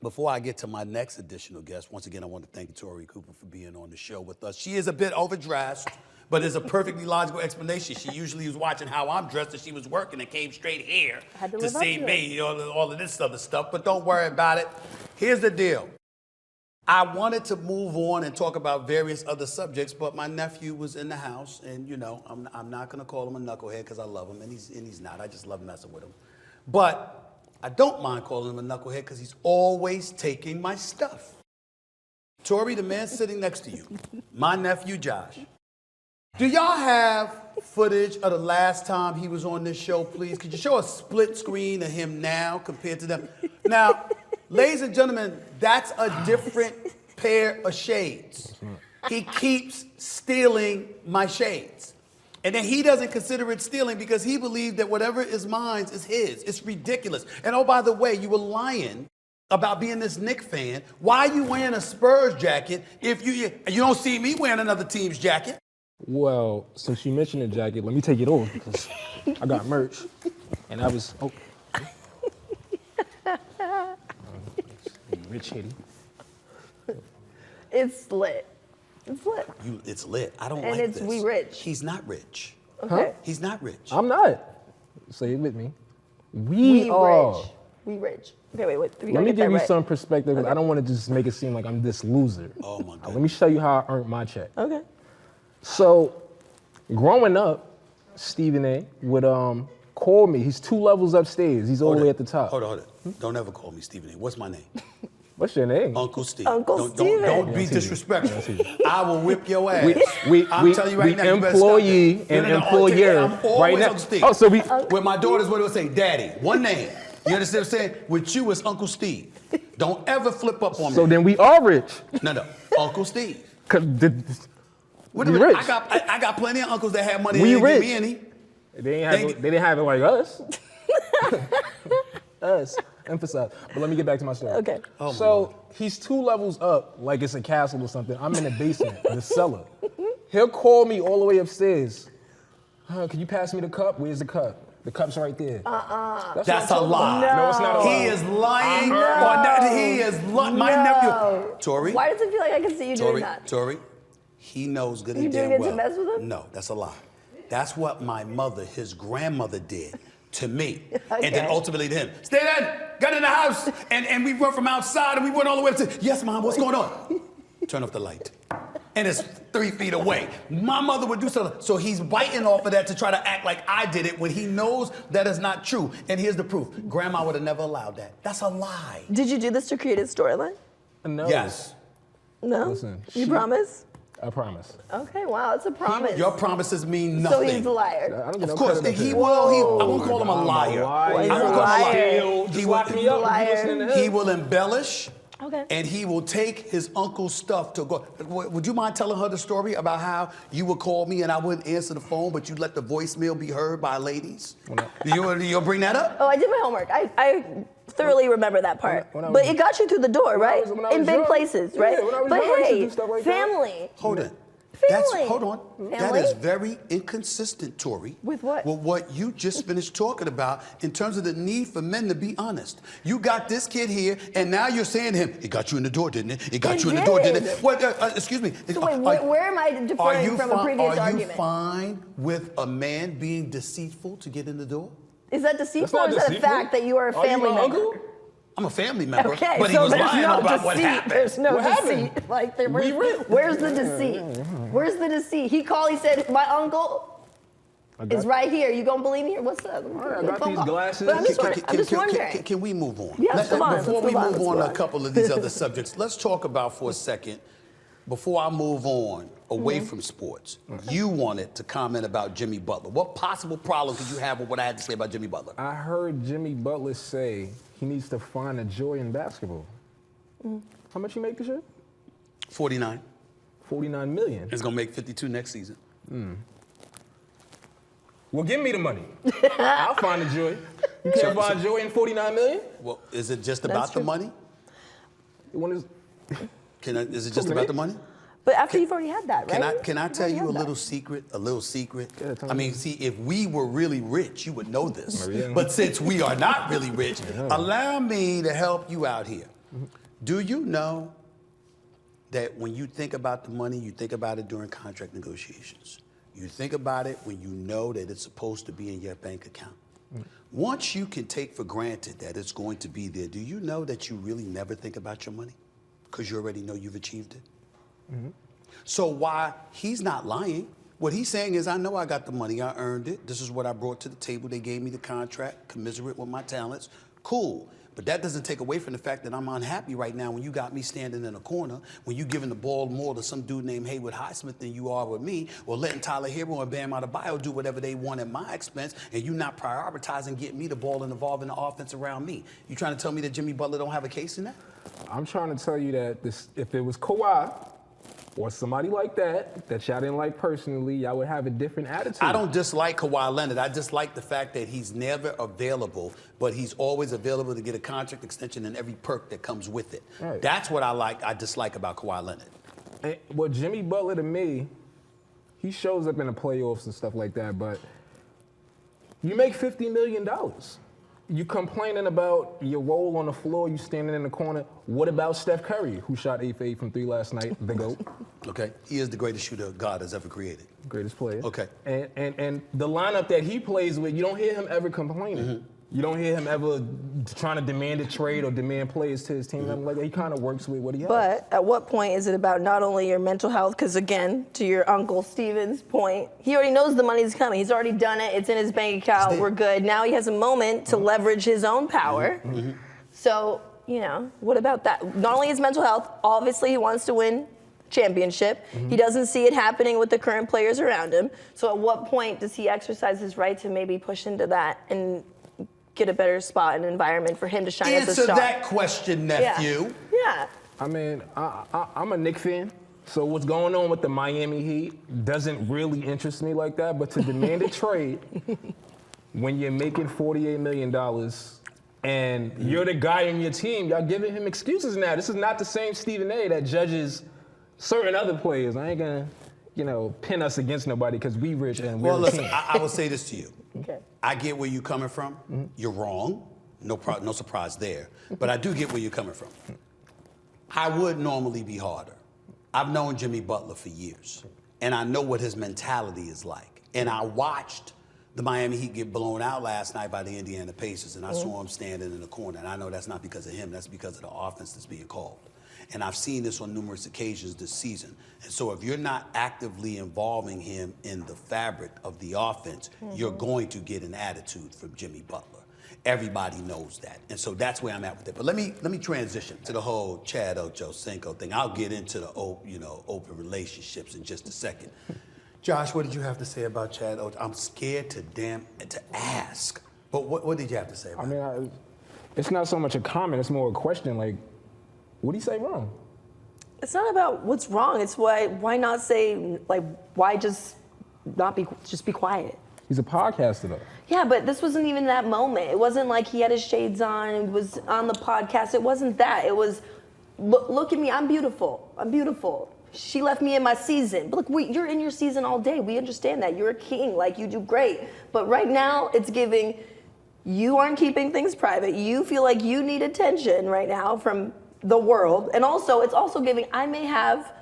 Before I get to my next additional guest, once again, I want to thank Tori Cooper for being on the show with us. She is a bit overdressed, but it's a perfectly logical explanation. She usually was watching how I'm dressed and she was working and came straight here to see me, all of this other stuff, but don't worry about it. Here's the deal. I wanted to move on and talk about various other subjects, but my nephew was in the house, and you know, I'm not gonna call him a knucklehead because I love him, and he's not. I just love messing with him. But I don't mind calling him a knucklehead because he's always taking my stuff. Tori, the man sitting next to you, my nephew Josh. Do y'all have footage of the last time he was on this show, please? Could you show a split screen of him now compared to them? Now, ladies and gentlemen, that's a different pair of shades. He keeps stealing my shades. And then he doesn't consider it stealing because he believes that whatever is mine is his. It's ridiculous. And oh, by the way, you were lying about being this Knicks fan. Why are you wearing a Spurs jacket if you don't see me wearing another team's jacket? Well, since you mentioned the jacket, let me take it off because I got merch. And I was, rich hitty. It's lit. It's lit. It's lit. I don't and like it's this. we rich. He's not rich. Okay. Huh? He's not rich. I'm not. Say it with me. We are. Rich. We rich. Okay, wait. Let me give you some perspective. Okay. I don't want to just make it seem like I'm this loser. Oh my God. Let me show you how I earned my check. Okay. So, growing up, Stephen A. would call me. He's 2 levels upstairs. He's all the way at the top. Hold on. Don't ever call me Stephen A. What's my name? What's your name? Uncle Steve. Uncle Steven. Don't be disrespectful. I will whip your ass. I'm telling you right now. Employee and employer. I'm always right now. Uncle Steve. Oh, so with my daughters, what do I say? Daddy. One name. You understand what I'm saying? With you, it's Uncle Steve. Don't ever flip up on me. So then we are rich. No. Uncle Steve. We rich. I got plenty of uncles that have money. We They didn't rich. give me any. They didn't have it like us. Us. Emphasize. But let me get back to my story. Okay. Oh, so he's 2 levels up, like it's a castle or something. I'm in the basement, the cellar. He'll call me all the way upstairs. Can you pass me the cup? Where's the cup? The cup's right there. That's a lie. No, it's not a lie. He is lying. He is lying. My nephew. Tori. Why does it feel like I can see you doing that? Tori. He knows good and You damn doing well. it to mess with him? No, that's a lie. That's what my mother, his grandmother, did to me, Okay. and then ultimately to him. Stay there, got in the house, and we went from outside, and we went all the way up to, yes, Mom, what's going on? Turn off the light. And it's 3 feet away. My mother would do something. So he's biting off of that to try to act like I did it when he knows that is not true. And here's the proof. Grandma would have never allowed that. That's a lie. Did you do this to create a storyline? No. Yes. No? Listen, You promise? I promise. Okay, wow, it's a promise. Your promises mean nothing. So he's a liar. I don't get Of no course, credit he up will. I won't call him a liar. He's I a won't call him a liar. liar. Just lock me up. Liar. You listening to him? He will embellish. Okay. And he will take his uncle's stuff to go. Would you mind telling her the story about how you would call me and I wouldn't answer the phone, but you'd let the voicemail be heard by ladies? You'll bring that up? Oh, I did my homework. I thoroughly remember that part. But it got you through the door, right? In big places, right? But hey, family. Hold it. Family. Hold on. Family? That is very inconsistent, Tori. With what? With what you just finished talking about in terms of the need for men to be honest. You got this kid here, and now you're saying to him, it got you in the door, didn't it? It got you in the door, didn't it? What? Excuse me. So wait, where am I deferring from a previous argument? Are you fine with a man being deceitful to get in the door? Is that deceitful or is that a fact that you are a family member? Uncle? I'm a family member, Okay, but he so was there's lying no about deceit. what happened. There's no What deceit. happened? Like, where's the deceit? Where's the deceit? He called, he said, my uncle is right here. You gonna believe me or what's up? I got these glasses. But I'm just wondering. Can we move on? Yeah, let's move on. Before we Let's move move on on. a couple of these other subjects, let's talk about for a second, before I move on away from sports, you wanted to comment about Jimmy Butler. What possible problem could you have with what I had to say about Jimmy Butler? I heard Jimmy Butler say he needs to find a joy in basketball. How much you make this year? 49. 49 million. He's gonna make 52 next season. Well, give me the money. I'll find the joy. You can't find joy in 49 million? Well, is it just about the true. money? Is it just Talking to about me? the money? But after you've already had that, right? Can I tell You've you a already had little that. secret? A little secret? Yeah, tell I me. mean, see, if we were really rich, you would know this. Yeah. But since we are not really rich, allow me to help you out here. Do you know that when you think about the money, you think about it during contract negotiations? You think about it when you know that it's supposed to be in your bank account. Once you can take for granted that it's going to be there, do you know that you really never think about your money? Because you already know you've achieved it. So why he's not lying, what he's saying is, I know I got the money, I earned it. This is what I brought to the table. They gave me the contract, commensurate with my talents. Cool. But that doesn't take away from the fact that I'm unhappy right now when you got me standing in a corner, when you giving the ball more to some dude named Haywood Highsmith than you are with me, or letting Tyler Hero and Bam Adebayo do whatever they want at my expense, and you not prioritizing getting me the ball and involving the offense around me. You trying to tell me that Jimmy Butler don't have a case in that? I'm trying to tell you that if it was Kawhi or somebody like that y'all didn't like personally, y'all would have a different attitude. I don't dislike Kawhi Leonard. I dislike the fact that he's never available, but he's always available to get a contract extension and every perk that comes with it. Right. That's what I dislike about Kawhi Leonard. And, well, Jimmy Butler, to me, he shows up in the playoffs and stuff like that, but you make $50 million. You complaining about your role on the floor, you standing in the corner. What about Steph Curry, who shot 8 for 8 from 3 last night, the GOAT? Okay, he is the greatest shooter God has ever created. Greatest player. Okay. And the lineup that he plays with, you don't hear him ever complaining. You don't hear him ever trying to demand a trade or demand players to his team. Like, he kind of works with what he has. But at what point is it about not only your mental health? Because again, to your Uncle Steven's point, he already knows the money's coming. He's already done it. It's in his bank account. We're good. Now he has a moment to leverage his own power. So, you know, what about that? Not only his mental health, obviously he wants to win championship. He doesn't see it happening with the current players around him. So at what point does he exercise his right to maybe push into that and get a better spot and environment for him to shine as a star? Answer that question, nephew. Yeah. I mean, I'm a Knicks fan, so what's going on with the Miami Heat doesn't really interest me like that, but to demand a trade when you're making $48 million and you're the guy in your team, y'all giving him excuses now. This is not the same Stephen A. that judges certain other players. I ain't gonna, pin us against nobody because we rich and we're Well, listen, I will say this to you. Okay. I get where you're coming from. You're wrong. No surprise there. But I do get where you're coming from. I would normally be harder. I've known Jimmy Butler for years, and I know what his mentality is like. And I watched the Miami Heat get blown out last night by the Indiana Pacers, and I saw him standing in the corner. And I know that's not because of him. That's because of the offense that's being called. And I've seen this on numerous occasions this season. And so if you're not actively involving him in the fabric of the offense, you're going to get an attitude from Jimmy Butler. Everybody knows that. And so that's where I'm at with it. But let me transition to the whole Chad Ochocinco thing. I'll get into the open relationships in just a second. Josh, what did you have to say about Chad Ocho? I'm scared to ask. But what did you have to say about it? It's not so much a comment, it's more a question, like, what did he say wrong? It's not about what's wrong. It's why not say, like, why just be quiet? He's a podcaster, though. Yeah, but this wasn't even that moment. It wasn't like he had his shades on and was on the podcast. It wasn't that. It was, look at me, I'm beautiful. I'm beautiful. She left me in my season. But look, you're in your season all day. We understand that. You're a king. Like, you do great. But right now, it's giving, you aren't keeping things private. You feel like you need attention right now from the world. And also, it's also giving, I may have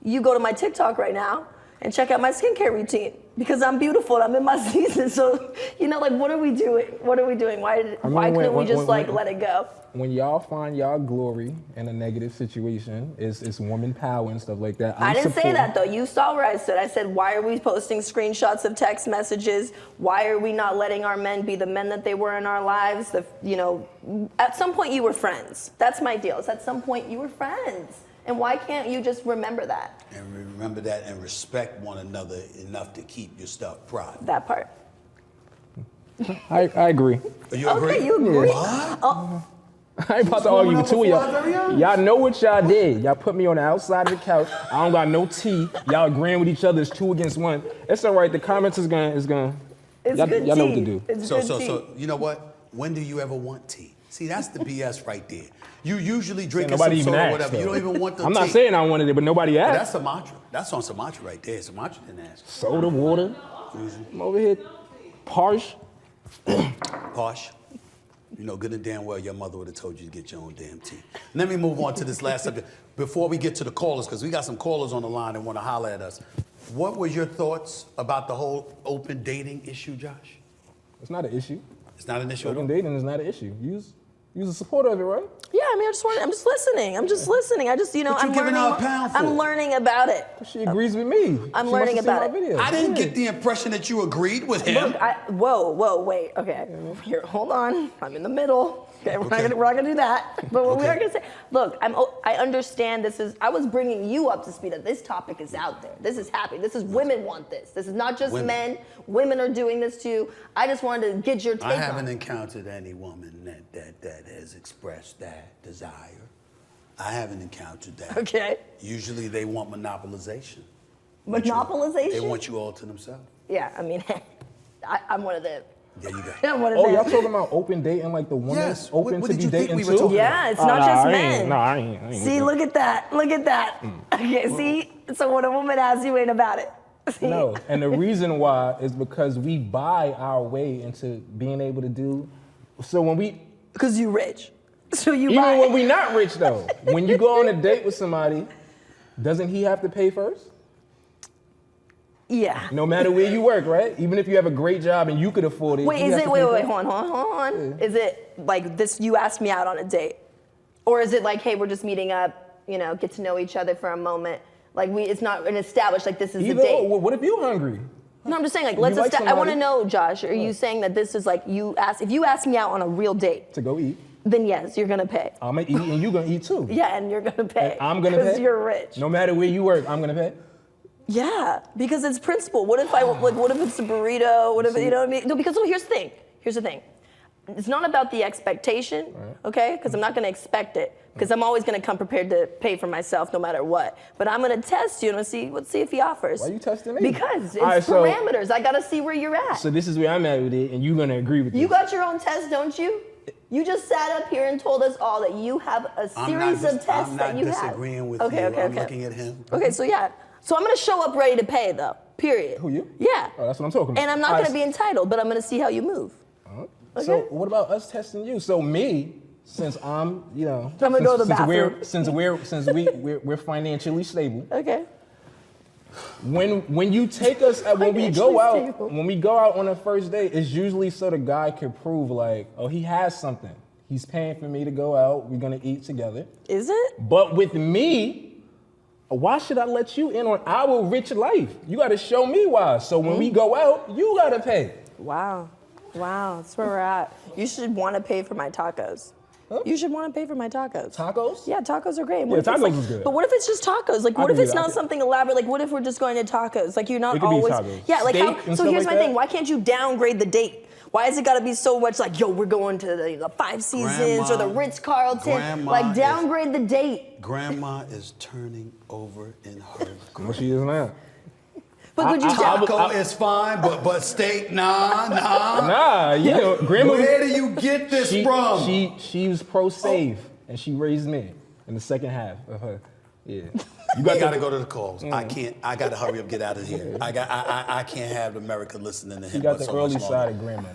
you go to my TikTok right now and check out my skincare routine because I'm beautiful and I'm in my season. So, like, what are we doing? What are we doing? Why couldn't we just let it go? When y'all find y'all glory in a negative situation, it's woman power and stuff like that. I didn't say that, though. You saw where I said. I said, why are we posting screenshots of text messages? Why are we not letting our men be the men that they were in our lives? At some point you were friends. That's my deal. It's at some point you were friends. And why can't you just remember that? And remember that and respect one another enough to keep your stuff private. That part. I agree. You agree? Okay, you agree. What? Oh. I ain't about to argue with two of y'all. Y'all know what y'all did. Y'all put me on the outside of the couch. I don't got no tea. Y'all agreeing with each other. It's 2 against 1. It's all right. The comments is gonna. It's y'all good know tea. what to do. It's So good tea. you know what? When do you ever want tea? See, that's the BS right there. You usually drink Nobody some even soda or asked, whatever. though. You don't even want the I'm tea. not saying I wanted it, but nobody But asked. that's Sumatra. That's on Sumatra right there. Sumatra didn't ask. Soda, water. I'm over here. Posh. Posh. You know, good and damn well your mother would have told you to get your own damn tea. Let me move on to this last subject before we get to the callers, because we got some callers on the line that want to holler at us. What were your thoughts about the whole open dating issue, Josh? It's not an issue. It's not an issue at all? Open dating is not an issue. You's a supporter of it, right? Yeah, I mean, I'm just listening. I'm just listening. I just, you know, What you I'm giving learning. out a pound for? I'm learning about it. She agrees with me. I'm She learning must have about seen it. my videos. I didn't get the impression that you agreed with him. Look, whoa, wait. Okay, here, hold on. I'm in the middle. Okay, we're not gonna do that. But what we are gonna say, look, I understand this is. I was bringing you up to speed that this topic is out there. This is happening. This is women want this. This is not just men. Women are doing this too. I just wanted to get your take on it. I haven't encountered any woman that has expressed that desire. I haven't encountered that. Okay. Usually they want monopolization. Monopolization? They want you all to themselves. Yeah, I mean, I'm one of them. There you go. I'm one of Oh, them. y'all talking about open dating, like the woman Yes. open What to did be you think dating we were too? talking Yeah, it's not just men. I ain't See, look at that. Look at that. Okay, see? So when a woman asks, you ain't about it. See? No, and the reason why is because we buy our way into being able to do. So when we, Because you rich. So you even buy when we not rich though, when you go on a date with somebody, doesn't he have to pay first? Yeah. No matter where you work, right? Even if you have a great job and you could afford it. Wait, he is has it, to wait, pay wait, first? hold on. Is it like this, you asked me out on a date? Or is it like, hey, we're just meeting up, you know, get to know each other for a moment? Like it's not an established, like this is Either a date. or, what if you're hungry? No, I'm just saying, like, You let's like I want to somebody? know, Josh, are you saying that this is like, if you ask me out on a real date, To go eat. then yes, you're gonna pay. I'm gonna eat and you gonna eat too. Yeah, and you're gonna pay. And I'm gonna pay. Because you're rich. No matter where you work, I'm gonna pay. Yeah, because it's principle. What if what if it's a burrito? What if, you know what I mean? No, because here's the thing. It's not about the expectation, okay? Because I'm not gonna expect it. Because I'm always gonna come prepared to pay for myself no matter what. But I'm gonna test you and let's see if he offers. Why you testing me? Because it's All right, so- parameters. I gotta see where you're at. So this is where I'm at with it, and you're gonna agree with You this. got your own test, don't you? You just sat up here and told us all that you have a series of tests that you have. I'm not disagreeing with Okay, you. okay, I'm okay. looking at him. Okay, so yeah. So I'm gonna show up ready to pay though, period. Who, you? Yeah. Oh, that's what I'm talking about. And I'm not All right, gonna be entitled, but I'm gonna see how you move. Okay. So what about us testing you? So me, since I'm, you know, I'm gonna go to the bathroom. Since we're financially stable. Okay. When you take us when we Financially go out stable. when we go out on a first date, it's usually so the guy can prove like, oh, he has something. He's paying for me to go out. We're gonna eat together. Is it? But with me, why should I let you in on our rich life? You gotta show me why. So when we go out, you gotta pay. Wow. That's where we're at. You should want to pay for my tacos. Huh? You should want to pay for my tacos. Tacos? Yeah, tacos are great. Yeah, What if it's tacos like- is good. But what if it's just tacos? Like, I what can if it's do that. not something elaborate? Like, what if we're just going to tacos? Like, you're not It could be always. tacos. Yeah, like Steak how? and So stuff here's like my thing. that. Why can't you downgrade the date? Why has it got to be so much like, yo, we're going to the Five Seasons or the Grandma- Ritz Carlton? Grandma Like, is- downgrade the date. Grandma is turning over in her grave. Well, she is now. But would you? Taco is fine, but steak, nah. Nah, you know, grandma. Where do you get this from? She was pro save, and she raised me in the second half of her. Yeah. You gotta go to the calls. I can't. I gotta hurry up, get out of here. I can't have America listening to him. She got for the so early much side longer. of grandma.